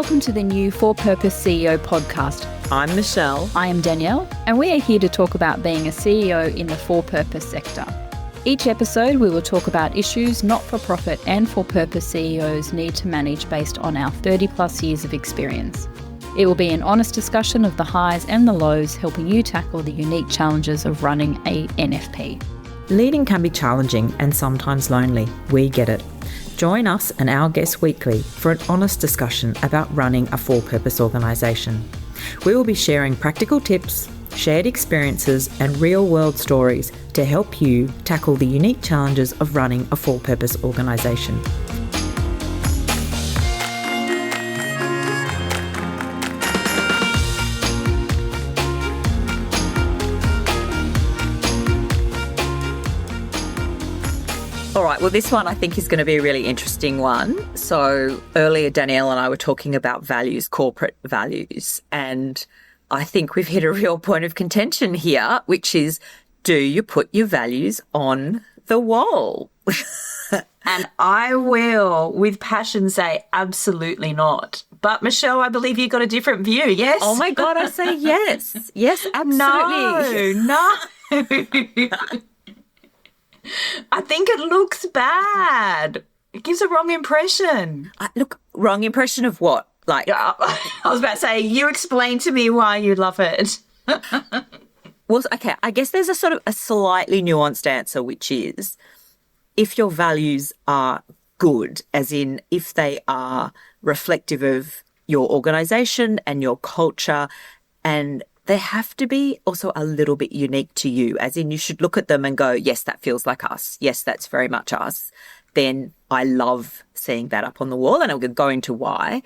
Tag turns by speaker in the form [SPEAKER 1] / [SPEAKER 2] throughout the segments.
[SPEAKER 1] Welcome to the new For Purpose CEO podcast.
[SPEAKER 2] I'm Michelle.
[SPEAKER 1] I am Danielle, and we are here to talk about being a CEO in the for-purpose sector. Each episode, we will talk about issues not-for-profit and for-purpose CEOs need to manage based on our 30-plus years of experience. It will be an honest discussion of the highs and the lows, helping you tackle the unique challenges of running a NFP.
[SPEAKER 2] Leading can be challenging and sometimes lonely. We get it. Join us and our guests weekly for an honest discussion about running a for-purpose organisation. We will be sharing practical tips, shared experiences and real-world stories to help you tackle the unique challenges of running a for-purpose organisation. All right, well, this one I think is going to be a really interesting one. So earlier, Danielle and I were talking about values, corporate values, and I think we've hit a real point of contention here, which is, do you put your values on the wall?
[SPEAKER 3] And I will, with passion, say absolutely not. But Michelle, I believe you got a different view, yes?
[SPEAKER 2] Oh my God, I say yes. Yes, absolutely.
[SPEAKER 3] No. I think it looks bad. It gives a wrong impression.
[SPEAKER 2] Look, wrong impression of what? Like,
[SPEAKER 3] I was about to say, you explain to me why you love it.
[SPEAKER 2] Well, okay, I guess there's a sort of a slightly nuanced answer, which is if your values are good, as in if they are reflective of your organisation and your culture, and they have to be also a little bit unique to you, as in you should look at them and go, yes, that feels like us. Yes, that's very much us. Then I love seeing that up on the wall, and I'll go into why.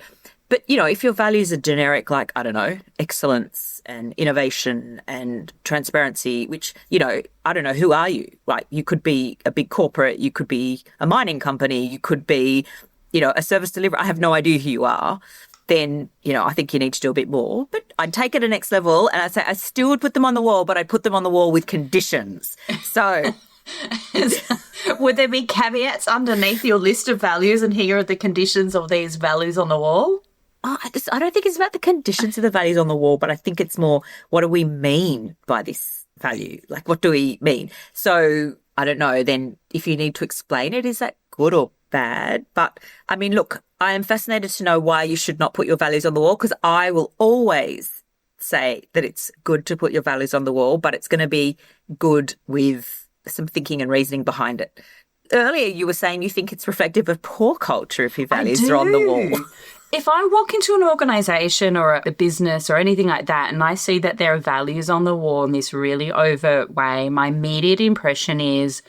[SPEAKER 2] But, you know, if your values are generic, like, I don't know, excellence and innovation and transparency, which, you know, I don't know, who are you? Like, you could be a big corporate, you could be a mining company, you could be, you know, a service deliverer. I have no idea who you are. Then, you know, I think you need to do a bit more. But I'd take it to the next level and I'd say I still would put them on the wall, but I'd put them on the wall with conditions. So
[SPEAKER 3] would there be caveats underneath your list of values, and here are the conditions of these values on the wall?
[SPEAKER 2] I don't think it's about the conditions of the values on the wall, but I think it's more, what do we mean by this value? Like, what do we mean? So I don't know, then if you need to explain it, is that good or bad? But I mean, look, I am fascinated to know why you should not put your values on the wall, because I will always say that it's good to put your values on the wall, but it's going to be good with some thinking and reasoning behind it. Earlier, you were saying you think it's reflective of poor culture if your values are on the wall.
[SPEAKER 3] If I walk into an organisation or a business or anything like that and I see that there are values on the wall in this really overt way, my immediate impression is,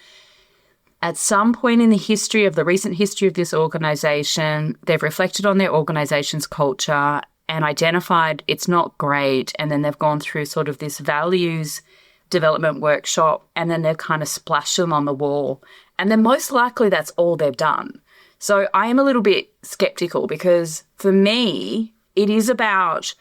[SPEAKER 3] at some point in the recent history of this organisation, they've reflected on their organisation's culture and identified it's not great, and then they've gone through sort of this values development workshop, and then they've kind of splashed them on the wall. And then most likely that's all they've done. So I am a little bit sceptical, because for me, it is about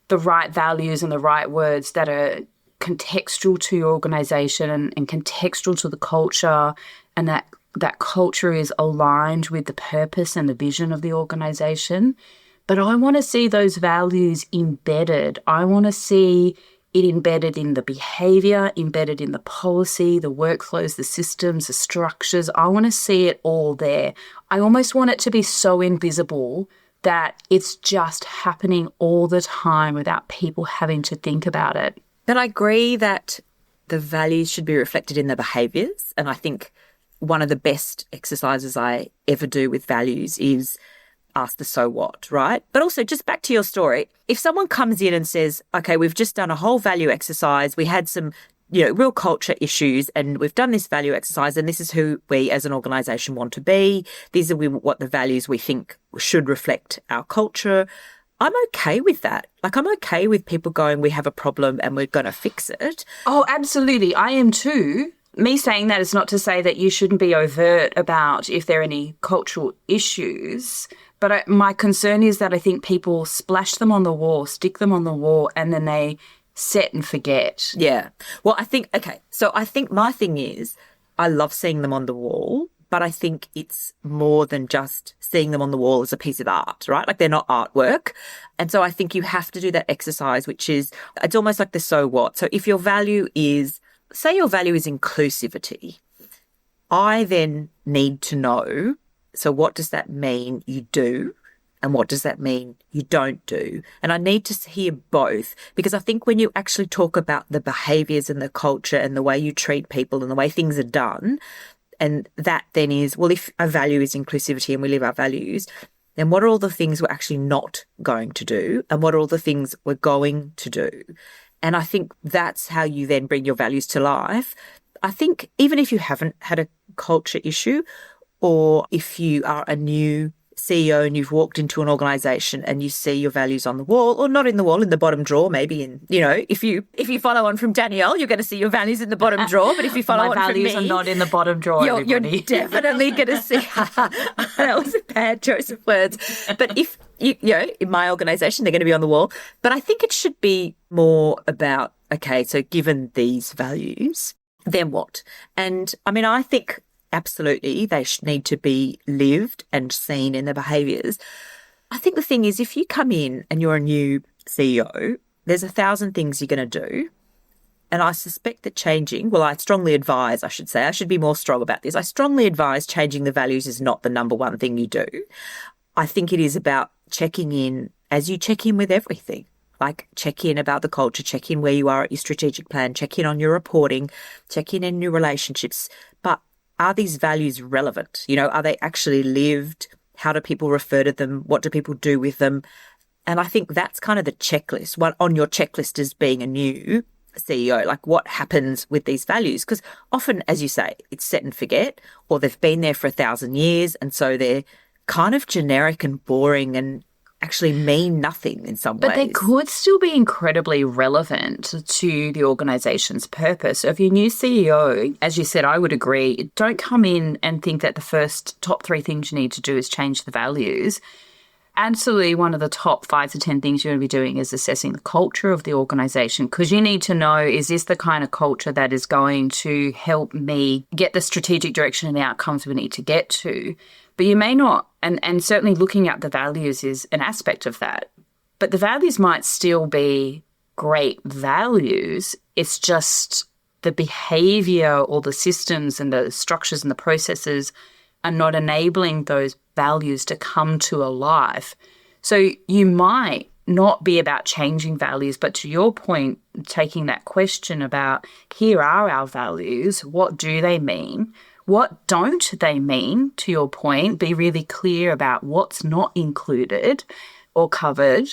[SPEAKER 3] the right values and the right words that are contextual to your organisation and contextual to the culture, and that culture is aligned with the purpose and the vision of the organisation. But I want to see those values embedded. I want to see it embedded in the behaviour, embedded in the policy, the workflows, the systems, the structures. I want to see it all there. I almost want it to be so invisible that it's just happening all the time without people having to think about it.
[SPEAKER 2] But I agree that the values should be reflected in the behaviours. And I think one of the best exercises I ever do with values is ask the so what, right? But also, just back to your story, if someone comes in and says, okay, we've just done a whole value exercise, we had some, you know, real culture issues, and we've done this value exercise, and this is who we as an organisation want to be, these are what the values we think should reflect our culture, I'm okay with that. Like, I'm okay with people going, we have a problem and we're going to fix it.
[SPEAKER 3] Oh, absolutely. I am too. Me saying that is not to say that you shouldn't be overt about if there are any cultural issues, but my concern is that I think people splash them on the wall, stick them on the wall, and then they set and forget.
[SPEAKER 2] Yeah. Well, I think my thing is, I love seeing them on the wall, but I think it's more than just seeing them on the wall as a piece of art, right? Like they're not artwork. And so I think you have to do that exercise, which is, it's almost like the so what. So if your value is, say your value is inclusivity, I then need to know, so what does that mean you do? And what does that mean you don't do? And I need to hear both, because I think when you actually talk about the behaviours and the culture and the way you treat people and the way things are done, and that then is, well, if our value is inclusivity and we live our values, then what are all the things we're actually not going to do? And what are all the things we're going to do? And I think that's how you then bring your values to life. I think even if you haven't had a culture issue, or if you are a new CEO and you've walked into an organisation and you see your values on the wall, or not in the wall, in the bottom drawer, maybe in, if you follow on from Danielle, you're going to see your values in the bottom drawer. But if you follow on from me,
[SPEAKER 3] my values are not in the bottom drawer,
[SPEAKER 2] you're definitely going to see. That was a bad choice of words. But if in my organisation, they're going to be on the wall. But I think it should be more about, okay, so given these values, then what? And I mean, I think absolutely they need to be lived and seen in the behaviours. I think the thing is, if you come in and you're a new CEO, there's 1,000 things you're going to do. And I suspect that I strongly advise, I should say, I should be more strong about this. I strongly advise changing the values is not the number one thing you do. I think it is about checking in as you check in with everything. Like check in about the culture, check in where you are at your strategic plan, check in on your reporting, check in your relationships. But are these values relevant? Are they actually lived? How do people refer to them? What do people do with them? And I think that's kind of the checklist. What on your checklist as being a new CEO, like what happens with these values? Because often, as you say, it's set and forget, or they've been there for 1,000 years. And so they're kind of generic and boring and actually mean nothing in some ways.
[SPEAKER 3] But they could still be incredibly relevant to the organisation's purpose. So if you're a new CEO, as you said, I would agree, don't come in and think that the first top 3 things you need to do is change the values. Absolutely, one of the top 5 to 10 things you're going to be doing is assessing the culture of the organisation, because you need to know, is this the kind of culture that is going to help me get the strategic direction and the outcomes we need to get to? But you may not, and certainly looking at the values is an aspect of that. But the values might still be great values. It's just the behaviour or the systems and the structures and the processes are not enabling those values to come to alive. So you might not be about changing values, but to your point, taking that question about, here are our values, what do they mean? What don't they mean, to your point? Be really clear about what's not included or covered.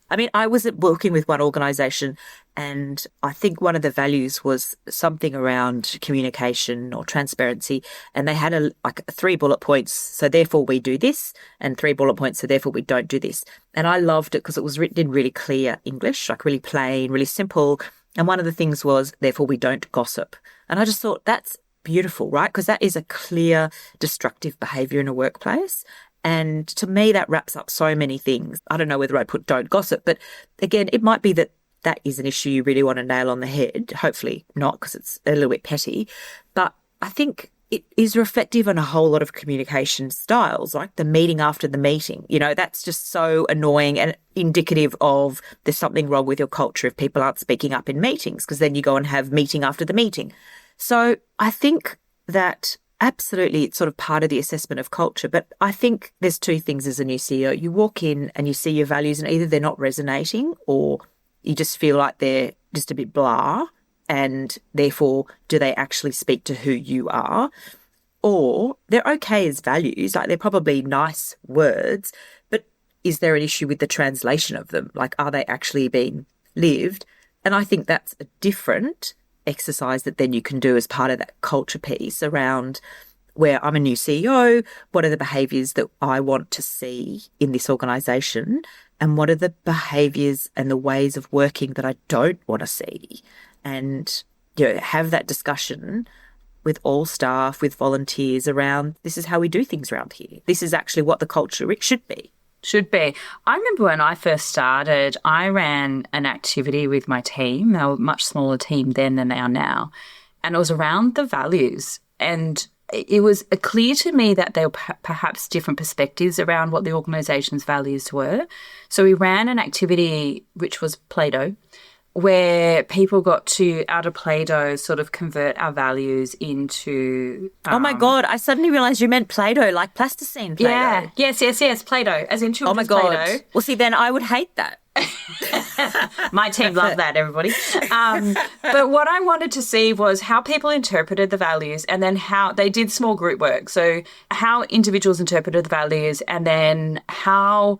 [SPEAKER 2] I mean, I was working with one organisation, and I think one of the values was something around communication or transparency, and they had 3 bullet points, so therefore we do this, and 3 bullet points, so therefore we don't do this. And I loved it because it was written in really clear English, like really plain, really simple. And one of the things was, therefore we don't gossip. And I just thought that's beautiful, right? Because that is a clear destructive behaviour in a workplace. And to me, that wraps up so many things. I don't know whether I'd put don't gossip, but again, it might be that is an issue you really want to nail on the head. Hopefully not, because it's a little bit petty. But I think it is reflective on a whole lot of communication styles, like the meeting after the meeting. That's just so annoying and indicative of there's something wrong with your culture if people aren't speaking up in meetings, because then you go and have meeting after the meeting. So I think that absolutely it's sort of part of the assessment of culture. But I think there's 2 things as a new CEO. You walk in and you see your values and either they're not resonating or you just feel like they're just a bit blah, and therefore do they actually speak to who you are? Or they're okay as values, like they're probably nice words, but is there an issue with the translation of them? Like, are they actually being lived? And I think that's a different exercise that then you can do as part of that culture piece around where I'm a new CEO, what are the behaviours that I want to see in this organisation, and what are the behaviours and the ways of working that I don't want to see, and have that discussion with all staff, with volunteers around, this is how we do things around here. This is actually what the culture should be.
[SPEAKER 3] Should be. I remember when I first started, I ran an activity with my team. They were a much smaller team then than they are now. And it was around the values and it was clear to me that there were perhaps different perspectives around what the organisation's values were. So we ran an activity which was Play-Doh, where people got to, out of Play-Doh, sort of convert our values into...
[SPEAKER 2] oh, my God. I suddenly realised you meant Play-Doh, like plasticine Play-Doh.
[SPEAKER 3] Yeah. Yes. Play-Doh, as in children's
[SPEAKER 2] Play-Doh.
[SPEAKER 3] Play-Doh.
[SPEAKER 2] Well, see, then I would hate that.
[SPEAKER 3] My team loved that, everybody. But what I wanted to see was how people interpreted the values, and then how they did small group work. So how individuals interpreted the values, and then how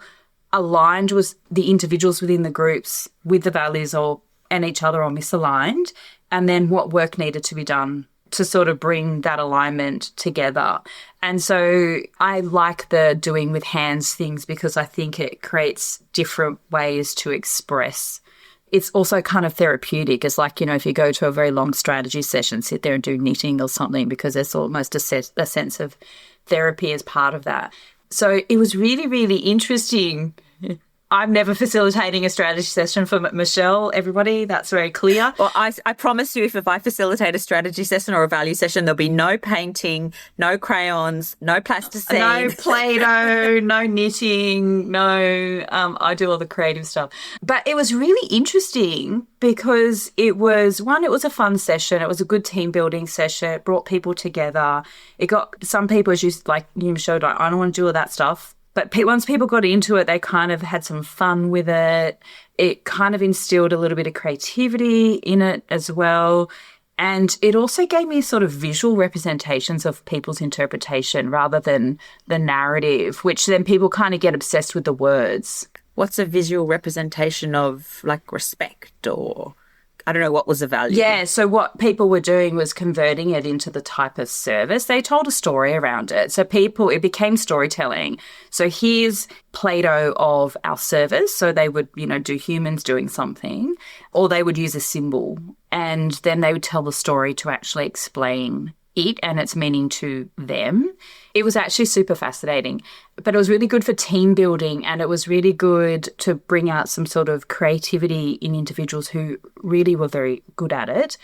[SPEAKER 3] aligned was the individuals within the groups with the values and each other, or misaligned, and then what work needed to be done to sort of bring that alignment together. And so I like the doing with hands things, because I think it creates different ways to express. It's also kind of therapeutic. It's like, if you go to a very long strategy session, sit there and do knitting or something, because there's almost a sense of therapy as part of that. So it was really, really interesting. I'm never facilitating a strategy session for Michelle, everybody. That's very clear.
[SPEAKER 2] Well, I promise you, if I facilitate a strategy session or a value session, there'll be no painting, no crayons, no plasticine.
[SPEAKER 3] No Play-Doh, no knitting, no, I do all the creative stuff. But it was really interesting because it was a fun session. It was a good team building session. It brought people together. It got some people, as you showed, I don't want to do all that stuff. But once people got into it, they kind of had some fun with it. It kind of instilled a little bit of creativity in it as well. And it also gave me sort of visual representations of people's interpretation rather than the narrative, which then people kind of get obsessed with the words.
[SPEAKER 2] What's a visual representation of, like, respect, or... I don't know, what was the value?
[SPEAKER 3] Yeah, so what people were doing was converting it into the type of service. They told a story around it. So it became storytelling. So here's Play-Doh of our service. So they would, do humans doing something, or they would use a symbol, and then they would tell the story to actually explain it and its meaning to them. It was actually super fascinating, but it was really good for team building, and it was really good to bring out some sort of creativity in individuals who really were very good at it.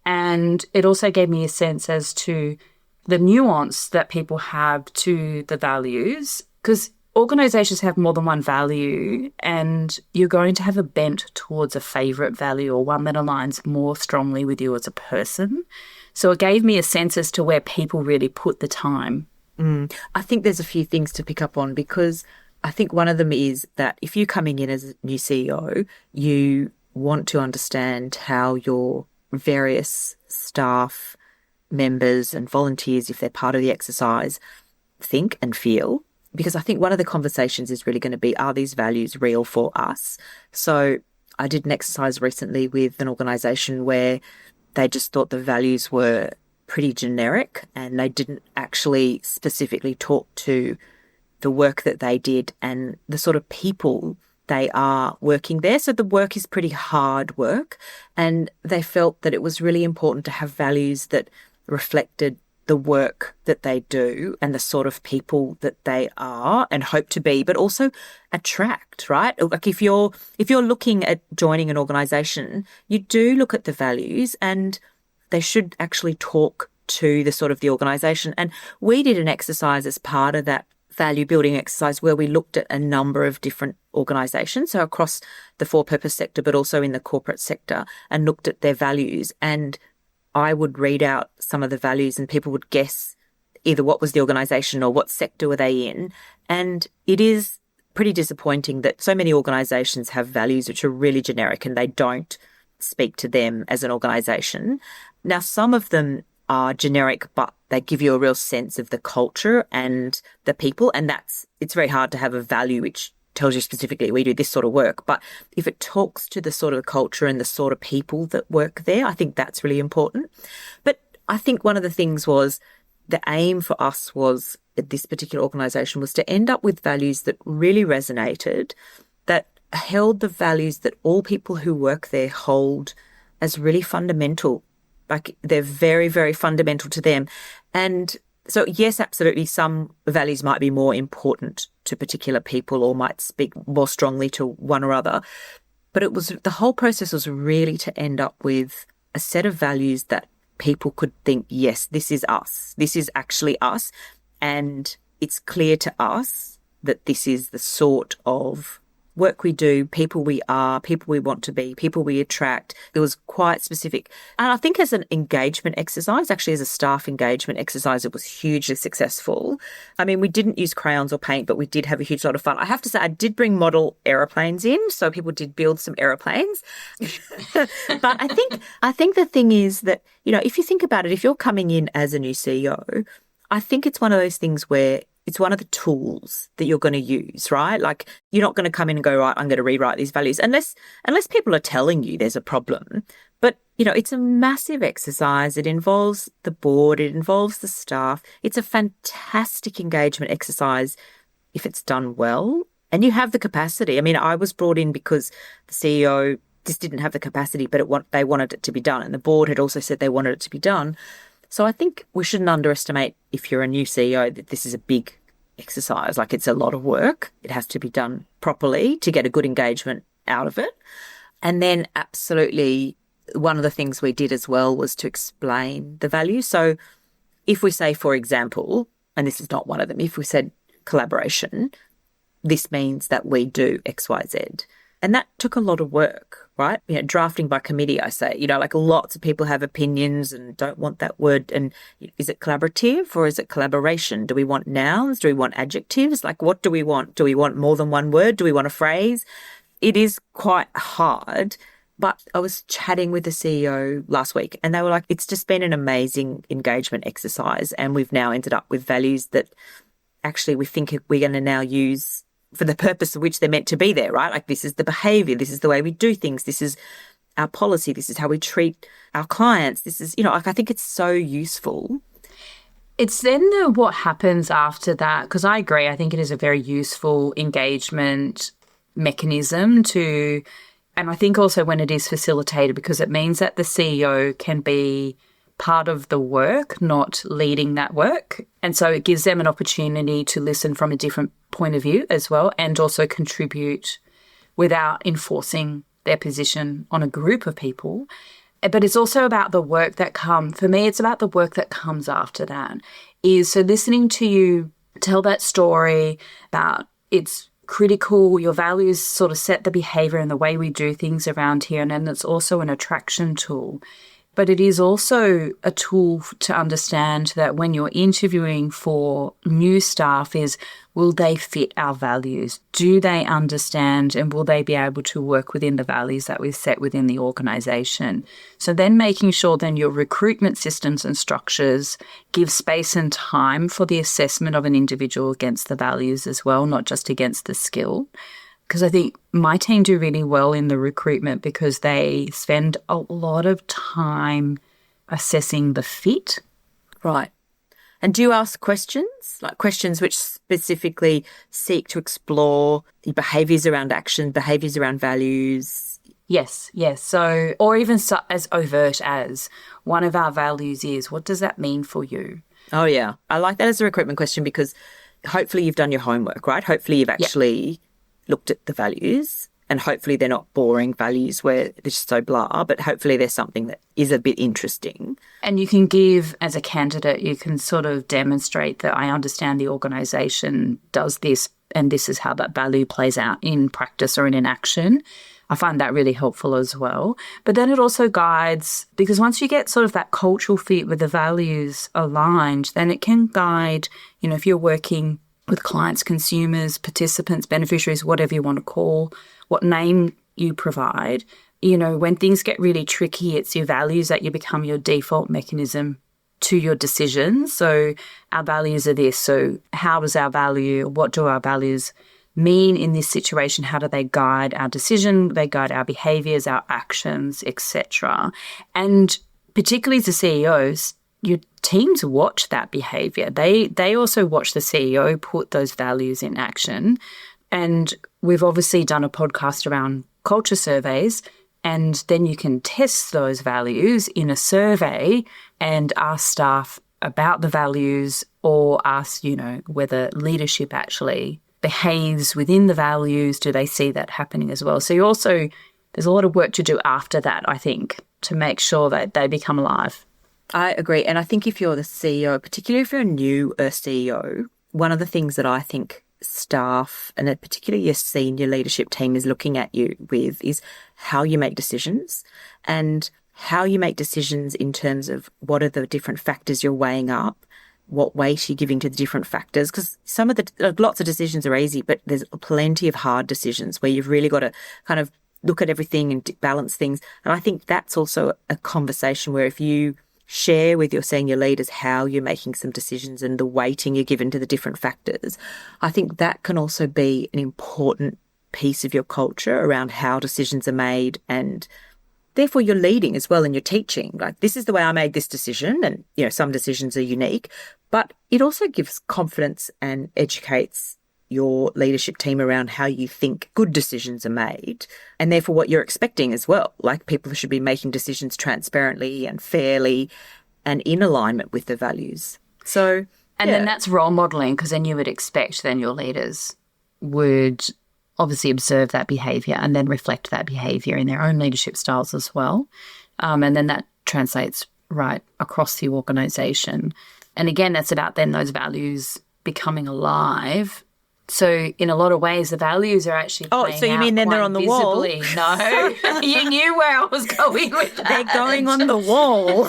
[SPEAKER 3] And it also gave me a sense as to the nuance that people have to the values, because organisations have more than one value, and you're going to have a bent towards a favourite value or one that aligns more strongly with you as a person. So it gave me a sense as to where people really put the time.
[SPEAKER 2] I think there's a few things to pick up on, because I think one of them is that if you're coming in as a new CEO, you want to understand how your various staff members and volunteers, if they're part of the exercise, think and feel. Because I think one of the conversations is really going to be, are these values real for us? So I did an exercise recently with an organisation where they just thought the values were pretty generic, and they didn't actually specifically talk to the work that they did and the sort of people they are working there. So the work is pretty hard work, and they felt that it was really important to have values that reflected the work that they do and the sort of people that they are and hope to be, but also attract, right? Like if you're looking at joining an organisation, you do look at the values, and they should actually talk to the sort of the organisation. And we did an exercise as part of that value building exercise where we looked at a number of different organisations, so across the for-purpose sector, but also in the corporate sector, and looked at their values. And I would read out some of the values, and people would guess either what was the organisation or what sector were they in. And it is pretty disappointing that so many organisations have values which are really generic and they don't speak to them as an organisation. Now, some of them are generic, but they give you a real sense of the culture and the people. And it's very hard to have a value which tells you specifically we do this sort of work. But if it talks to the sort of culture and the sort of people that work there, I think that's really important. But I think one of the things was the aim for us was at this particular organisation was to end up with values that really resonated, that held the values that all people who work there hold as really fundamental. Like they're very, very fundamental to them. And so, yes, absolutely, some values might be more important to particular people or might speak more strongly to one or other. But the whole process was really to end up with a set of values that people could think, yes, this is us. This is actually us. And it's clear to us that this is the sort of work we do, people we are, people we want to be, people we attract. It was quite specific. And I think as an engagement exercise, actually as a staff engagement exercise, it was hugely successful. I mean, we didn't use crayons or paint, but we did have a huge lot of fun. I have to say, I did bring model aeroplanes in, so people did build some aeroplanes. But I think the thing is that, you know, if you think about it, if you're coming in as a new CEO, I think it's one of those things where it's one of the tools that you're going to use, right? Like, you're not going to come in and go, right, I'm going to rewrite these values unless people are telling you there's a problem. But, you know, it's a massive exercise. It involves the board. It involves the staff. It's a fantastic engagement exercise if it's done well and you have the capacity. I mean, I was brought in because the CEO just didn't have the capacity, but they wanted it to be done. And the board had also said they wanted it to be done. So I think we shouldn't underestimate, if you're a new CEO, that this is a big exercise. Like, it's a lot of work. It has to be done properly to get a good engagement out of it. And then absolutely one of the things we did as well was to explain the values. So if we say, for example, and this is not one of them, if we said collaboration, this means that we do X, Y, Z. And that took a lot of work, right? You know, drafting by committee, I say, you know, like lots of people have opinions and don't want that word. And is it collaborative or is it collaboration? Do we want nouns? Do we want adjectives? Like, what do we want? Do we want more than one word? Do we want a phrase? It is quite hard. But I was chatting with the CEO last week and they were like, it's just been an amazing engagement exercise. And we've now ended up with values that actually we think we're going to now use for the purpose of which they're meant to be there, right? Like, this is the behaviour, this is the way we do things, this is our policy, this is how we treat our clients, this is, you know, like, I think it's so useful.
[SPEAKER 3] It's then what happens after that, because I agree, I think it is a very useful engagement mechanism to, and I think also when it is facilitated, because it means that the CEO can be part of the work, not leading that work. And so it gives them an opportunity to listen from a different point of view as well, and also contribute without enforcing their position on a group of people. But it's also about the work that for me, it's about the work that comes after that. So listening to you tell that story about it's critical, your values sort of set the behaviour and the way we do things around here. And then it's also an attraction tool. But it is also a tool to understand that when you're interviewing for new staff will they fit our values? Do they understand and will they be able to work within the values that we've set within the organisation? So then making sure then your recruitment systems and structures give space and time for the assessment of an individual against the values as well, not just against the skill. Because I think my team do really well in the recruitment because they spend a lot of time assessing the fit.
[SPEAKER 2] Right. And do you ask questions, like questions which specifically seek to explore the behaviours around action, behaviours around values?
[SPEAKER 3] Yes. So, or even as overt as one of our values is, what does that mean for you?
[SPEAKER 2] Oh, yeah. I like that as a recruitment question because hopefully you've done your homework, right? Hopefully you've actually looked at the values, and hopefully they're not boring values where they're just so blah, but hopefully there's something that is a bit interesting.
[SPEAKER 3] And you can give, as a candidate, you can sort of demonstrate that I understand the organisation does this and this is how that value plays out in practice or in action. I find that really helpful as well. But then it also guides, because once you get sort of that cultural fit with the values aligned, then it can guide, you know, if you're working with clients, consumers, participants, beneficiaries, whatever you want to call, what name you provide. You know, when things get really tricky, it's your values that you become your default mechanism to your decisions. So our values are this. So how does our value, what do our values mean in this situation? How do they guide our decision? They guide our behaviours, our actions, etc. And particularly as the CEOs, your teams watch that behaviour. They also watch the CEO put those values in action. And we've obviously done a podcast around culture surveys, and then you can test those values in a survey and ask staff about the values or ask, you know, whether leadership actually behaves within the values. Do they see that happening as well? So there's a lot of work to do after that, I think, to make sure that they become alive.
[SPEAKER 2] I agree. And I think if you're the CEO, particularly if you're a new CEO, one of the things that I think staff and particularly your senior leadership team is looking at you with is how you make decisions and how you make decisions in terms of what are the different factors you're weighing up, what weight you're giving to the different factors. Because lots of decisions are easy, but there's plenty of hard decisions where you've really got to kind of look at everything and balance things. And I think that's also a conversation where if you share with your senior leaders how you're making some decisions and the weighting you're given to the different factors, I think that can also be an important piece of your culture around how decisions are made, and therefore you're leading as well and you're teaching. Like, this is the way I made this decision, and some decisions are unique, but it also gives confidence and educates your leadership team around how you think good decisions are made, and therefore what you're expecting as well. Like, people should be making decisions transparently and fairly and in alignment with the values. So,
[SPEAKER 3] and then that's role modelling, because then you would expect then your leaders would obviously observe that behaviour and then reflect that behaviour in their own leadership styles as well. And then that translates right across the organisation. And again, that's about then those values becoming alive. So in a lot of ways, the values are actually playing
[SPEAKER 2] so you mean then they're on the
[SPEAKER 3] visibly.
[SPEAKER 2] wall?
[SPEAKER 3] No, you knew where I was going with that.
[SPEAKER 2] They're going on the wall.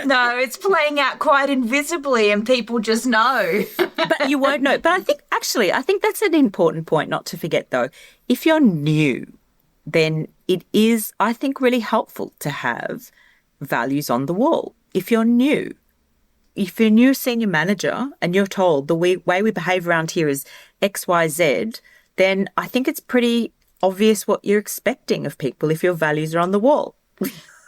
[SPEAKER 3] No, it's playing out quite invisibly and people just know.
[SPEAKER 2] But you won't know. But I think that's an important point not to forget, though. If you're new, then it is, I think, really helpful to have values on the wall. If you're new, if you're a new senior manager and you're told the way we behave around here is X, Y, Z, then I think it's pretty obvious what you're expecting of people if your values are on the wall.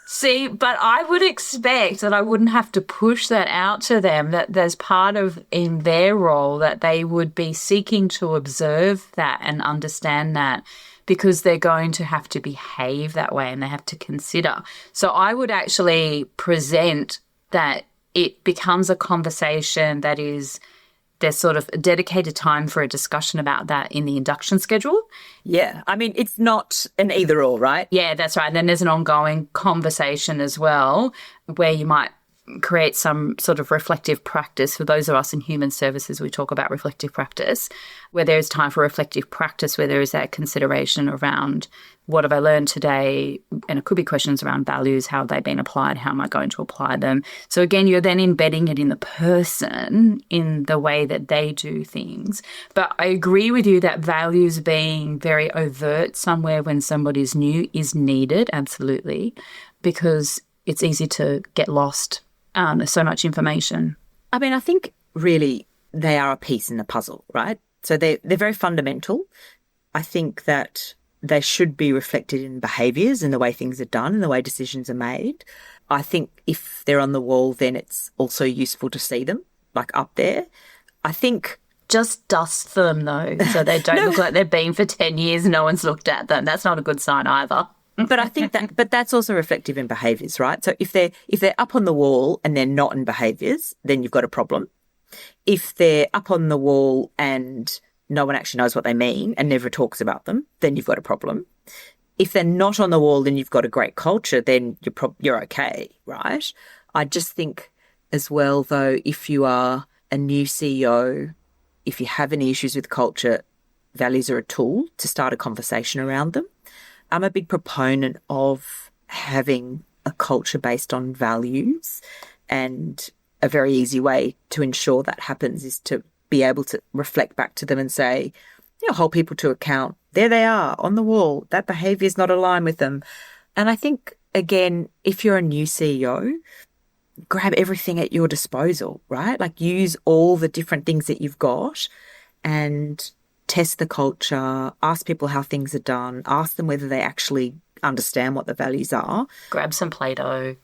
[SPEAKER 3] See, but I would expect that I wouldn't have to push that out to them, that there's part of in their role that they would be seeking to observe that and understand that, because they're going to have to behave that way and they have to consider. So I would actually present that it becomes a conversation that is, there's sort of a dedicated time for a discussion about that in the induction schedule.
[SPEAKER 2] Yeah. I mean, it's not an either or, right?
[SPEAKER 3] Yeah, that's right. And then there's an ongoing conversation as well where you might create some sort of reflective practice. For those of us in human services, we talk about reflective practice, where there is time for reflective practice, where there is that consideration around what have I learned today? And it could be questions around values, how have they been applied? How am I going to apply them? So again, you're then embedding it in the person, in the way that they do things. But I agree with you that values being very overt somewhere when somebody's new is needed, absolutely, because it's easy to get lost. There's so much information.
[SPEAKER 2] I mean, I think really they are a piece in the puzzle, right? So they're very fundamental. I think that they should be reflected in behaviours and the way things are done and the way decisions are made. I think if they're on the wall, then it's also useful to see them, like up there. I think
[SPEAKER 3] just dust them, though, so they don't look like they've been for 10 years and no one's looked at them. That's not a good sign either.
[SPEAKER 2] But I think that's also reflective in behaviours, right? So if they're up on the wall and they're not in behaviours, then you've got a problem. If they're up on the wall and no one actually knows what they mean and never talks about them, then you've got a problem. If they're not on the wall and you've got a great culture, then you're okay, right? I just think as well, though, if you are a new CEO, if you have any issues with culture, values are a tool to start a conversation around them. I'm a big proponent of having a culture based on values, and a very easy way to ensure that happens is to be able to reflect back to them and say, hold people to account. There they are on the wall. That behaviour is not aligned with them. And I think, again, if you're a new CEO, grab everything at your disposal, right? Like, use all the different things that you've got and test the culture, ask people how things are done, ask them whether they actually understand what the values are.
[SPEAKER 3] Grab some Play-Doh.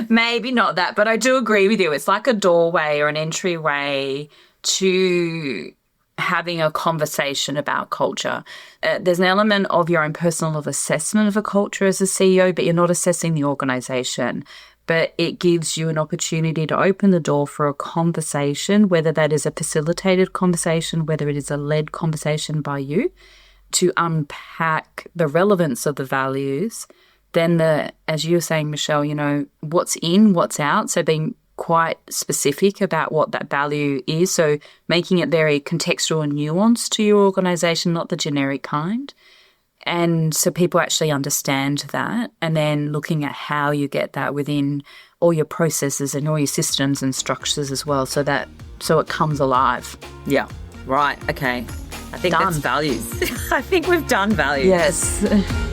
[SPEAKER 3] Maybe not that, but I do agree with you. It's like a doorway or an entryway to having a conversation about culture. There's an element of your own personal assessment of a culture as a CEO, but you're not assessing the organisation. But it gives you an opportunity to open the door for a conversation, whether that is a facilitated conversation, whether it is a led conversation by you, to unpack the relevance of the values, then as you were saying, Michelle, what's in, what's out. So being quite specific about what that value is. So making it very contextual and nuanced to your organisation, not the generic kind. And so people actually understand that, and then looking at how you get that within all your processes and all your systems and structures as well, so it comes alive.
[SPEAKER 2] Yeah. Right. Okay. I think
[SPEAKER 3] Done.
[SPEAKER 2] that's values. I think we've done values.
[SPEAKER 3] Yes.